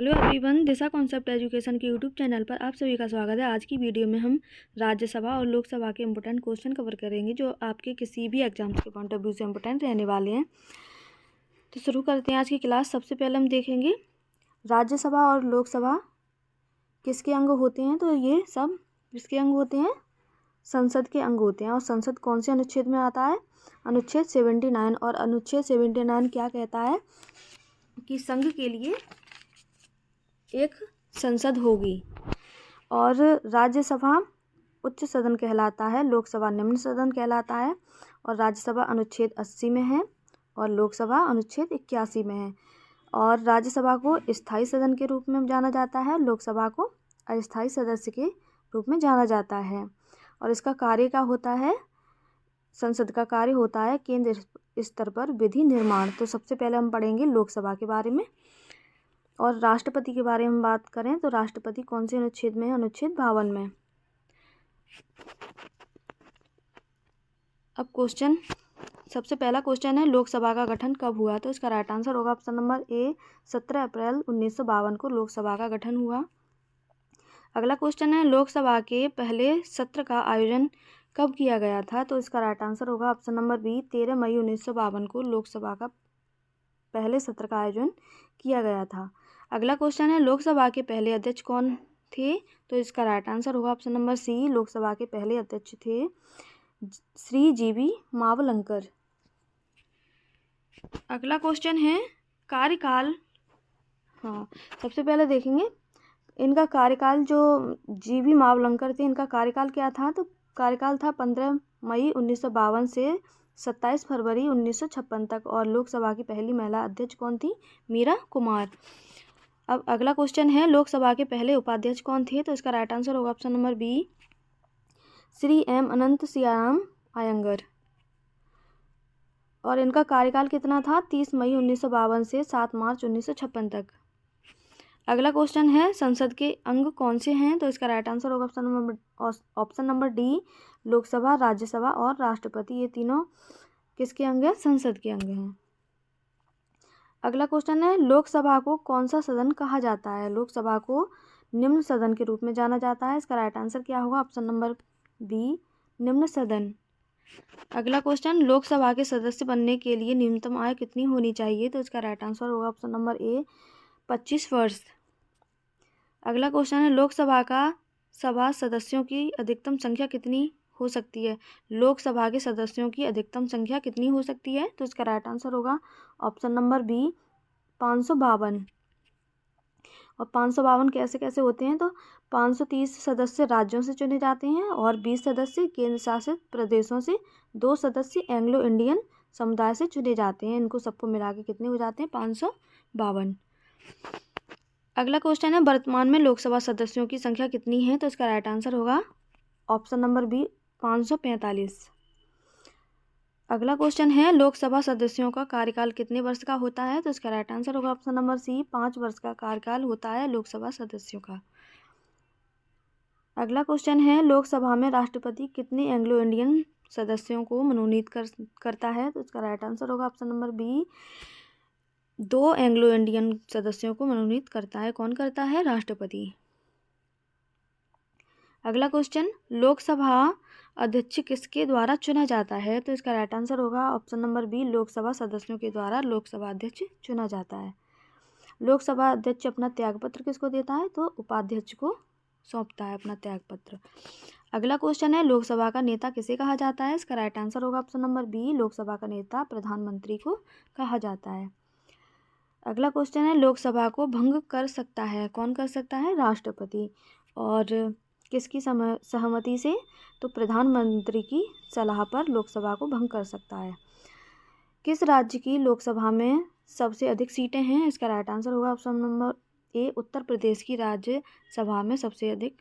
Hello everyone, दिशा concept education के YouTube channel पर आप सभी का स्वागत है। आज की वीडियो में हम राज्यसभा और लोकसभा के इम्पोर्टेंट क्वेश्चन कवर करेंगे जो आपके किसी भी एग्जाम्स के पॉइंट ऑफ व्यू से इम्पोर्टेंट रहने वाले हैं। तो शुरू करते हैं आज की क्लास। सबसे पहले हम देखेंगे राज्यसभा और लोकसभा किसके अंग होते हैं। तो ये सब किसके अंग होते हैं? संसद के अंग होते हैं। और संसद कौन से अनुच्छेद में आता है? अनुच्छेद 79। और अनुच्छेद 79 क्या कहता है कि संघ के लिए एक संसद होगी। और राज्यसभा उच्च सदन कहलाता है, लोकसभा निम्न सदन कहलाता है। और राज्यसभा अनुच्छेद 80 में है और लोकसभा अनुच्छेद 81 में है। और राज्यसभा को स्थायी सदन के रूप में जाना जाता है, लोकसभा को अस्थायी सदस्य के रूप में जाना जाता है। और इसका कार्य क्या होता है? संसद का कार्य होता है केंद्र स्तर पर विधि निर्माण। तो सबसे पहले हम पढ़ेंगे लोकसभा के बारे में। और राष्ट्रपति के बारे में बात करें तो राष्ट्रपति कौन से अनुच्छेद में है? अनुच्छेद 52 में। अब क्वेश्चन, सबसे पहला क्वेश्चन है लोकसभा का गठन कब हुआ? तो इसका राइट आंसर होगा ऑप्शन नंबर ए, 17 अप्रैल 1952 को लोकसभा का गठन हुआ। अगला क्वेश्चन है लोकसभा के पहले सत्र का आयोजन कब किया गया था? तो इसका राइट आंसर होगा ऑप्शन नंबर बी, 13 मई 1952 को लोकसभा का पहले सत्र का आयोजन किया गया था। अगला क्वेश्चन है लोकसभा के पहले अध्यक्ष कौन थे? तो इसका राइट आंसर होगा ऑप्शन नंबर सी, लोकसभा के पहले अध्यक्ष थे श्री जीवी मावलंकर। अगला क्वेश्चन है कार्यकाल। हाँ, सबसे पहले देखेंगे इनका कार्यकाल। जो जीवी मावलंकर थे, इनका कार्यकाल क्या था? तो कार्यकाल था 15 मई 1952 से 27 फरवरी 1956 तक। और लोकसभा की पहली महिला अध्यक्ष कौन थी? मीरा कुमार। अब अगला क्वेश्चन है लोकसभा के पहले उपाध्यक्ष कौन थे? तो इसका राइट आंसर होगा option number B, Shri M Anant Siyaram Ayyangar. और इनका कार्यकाल कितना था? 30 मई 1952 से 7 मार्च 1956 तक। अगला क्वेश्चन है संसद के अंग कौन से हैं? तो इसका राइट आंसर होगा option number D, Lok Sabha, Rajya Sabha और राष्ट्रपति। ये तीनों किसके अंग हैं? संसद के अंग हैं। अगला क्वेश्चन है लोकसभा को कौन सा सदन कहा जाता है? लोकसभा को निम्न सदन के रूप में जाना जाता है। इसका राइट आंसर क्या होगा? ऑप्शन नंबर बी, निम्न सदन। अगला क्वेश्चन लोकसभा के सदस्य बनने के लिए न्यूनतम आयु कितनी होनी चाहिए? तो इसका राइट आंसर होगा ऑप्शन नंबर ए, 25 वर्ष। अगला क्वेश्चन है लोकसभा का सभा सदस्यों की अधिकतम संख्या कितनी हो सकती है? लोकसभा के सदस्यों की अधिकतम संख्या कितनी हो सकती है? तो इसका राइट आंसर होगा ऑप्शन नंबर बी, 552। और 552 कैसे कैसे होते हैं? तो 530 सदस्य राज्यों से चुने जाते हैं और 20 सदस्य केंद्र शासित प्रदेशों से, 2 सदस्य एंग्लो इंडियन समुदाय से चुने जाते हैं। इनको सबको मिला के कितने हो जाते हैं? 552। अगला क्वेश्चन है वर्तमान में लोकसभा सदस्यों की संख्या कितनी है? तो इसका राइट आंसर होगा ऑप्शन नंबर बी, 545। अगला क्वेश्चन है लोकसभा सदस्यों का कार्यकाल कितने वर्ष का होता है? तो इसका राइट आंसर होगा ऑप्शन नंबर सी, 5 वर्ष का कार्यकाल होता है लोकसभा सदस्यों का। अगला क्वेश्चन है लोकसभा में राष्ट्रपति कितने एंग्लो इंडियन सदस्यों को मनोनीत करता है? तो इसका राइट आंसर होगा option number B, 2 Anglo Indian सदस्यों को मनोनीत करता है। कौन करता है? राष्ट्रपति। अगला क्वेश्चन लोकसभा अध्यक्ष किसके द्वारा चुना जाता है? तो इसका राइट आंसर होगा ऑप्शन नंबर बी, लोकसभा सदस्यों के द्वारा लोकसभा अध्यक्ष चुना जाता है। लोकसभा अध्यक्ष अपना त्यागपत्र किसको देता है? तो उपाध्यक्ष को सौंपता है अपना त्यागपत्र। अगला क्वेश्चन है लोकसभा का नेता किसे कहा जाता है? इसका राइट आंसर होगा ऑप्शन नंबर बी, लोकसभा का नेता प्रधानमंत्री को कहा जाता है। अगला क्वेश्चन है लोकसभा को भंग कर सकता है? कौन कर सकता है? राष्ट्रपति। और किसकी सहमति से? तो प्रधानमंत्री की सलाह पर लोकसभा को भंग कर सकता है। किस राज्य की लोकसभा में सबसे अधिक सीटें हैं? इसका राइट आंसर होगा option number A, Uttar Pradesh की राज्यसभा में सबसे अधिक,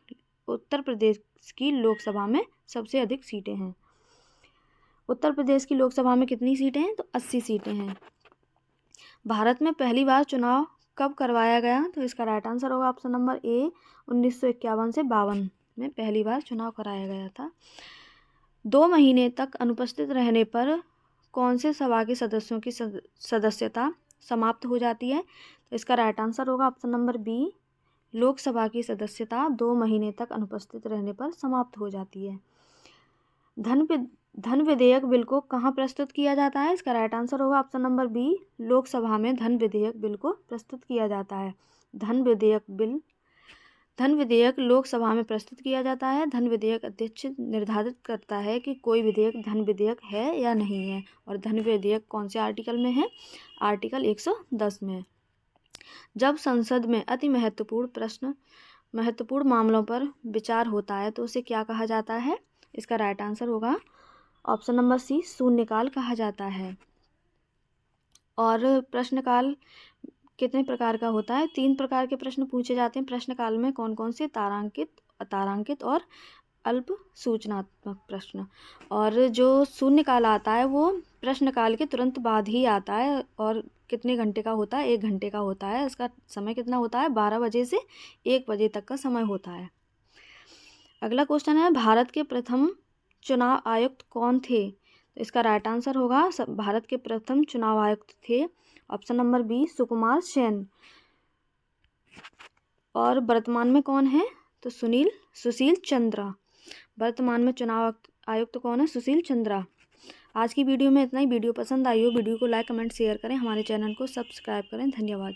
उत्तर प्रदेश की लोकसभा में सबसे अधिक सीटें हैं। उत्तर प्रदेश की लोकसभा में कितनी सीटें हैं? तो 80 सीटें हैं। भारत में पहली बार चुनाव कब करवाया गया? तो इसका राइट आंसर होगा ऑप्शन नंबर ए, 1951 से 52 में पहली बार चुनाव कराया गया था। 2 महीने तक अनुपस्थित रहने पर कौन से सभा के सदस्यों की सदस्यता समाप्त हो जाती है? तो इसका राइट आंसर होगा ऑप्शन नंबर बी, लोकसभा की सदस्यता 2 महीने तक अनुपस्थित रहने पर समाप्त हो जाती है। धन विधेयक बिल को कहाँ प्रस्तुत किया जाता है? इसका राइट आंसर होगा ऑप्शन नंबर बी, लोकसभा में धन विधेयक बिल को प्रस्तुत किया जाता है। धन विधेयक लोकसभा में प्रस्तुत किया जाता है। धन विधेयक अध्यक्ष निर्धारित करता है कि कोई विधेयक धन विधेयक है या नहीं है, और धन विधेयक कौन से आर्टिकल में है? आर्टिकल 110 में। जब संसद में अति महत्वपूर्ण मामलों पर विचार होता है तो उसे क्या कहा जाता है? इसका राइट आंसर होगा ऑप्शन नंबर सी, शून्यकाल कहा जाता है। और प्रश्नकाल कितने प्रकार का होता है? 3 प्रकार के प्रश्न पूछे जाते हैं प्रश्नकाल में। कौन कौन से? तारांकित, अतारांकित और अल्प सूचनात्मक प्रश्न। और जो शून्यकाल आता है वो प्रश्नकाल के तुरंत बाद ही आता है, और कितने घंटे का होता है? 1 घंटे का होता है। इसका समय कितना होता है? 12 बजे से 1 बजे तक का समय होता है। अगला क्वेश्चन है, भारत के प्रथम चुनाव आयुक्त कौन थे? तो इसका राइट आंसर होगा भारत के प्रथम चुनाव आयुक्त थे option number B, Sukumar Sen. और वर्तमान में कौन है? तो सुशील चंद्रा। वर्तमान में चुनाव आयुक्त कौन है? सुशील चंद्रा। आज की वीडियो में इतना ही। वीडियो पसंद आई हो, वीडियो को लाइक, कमेंट, शेयर करें। हमारे चैनल को सब्सक्राइब करें। धन्यवाद।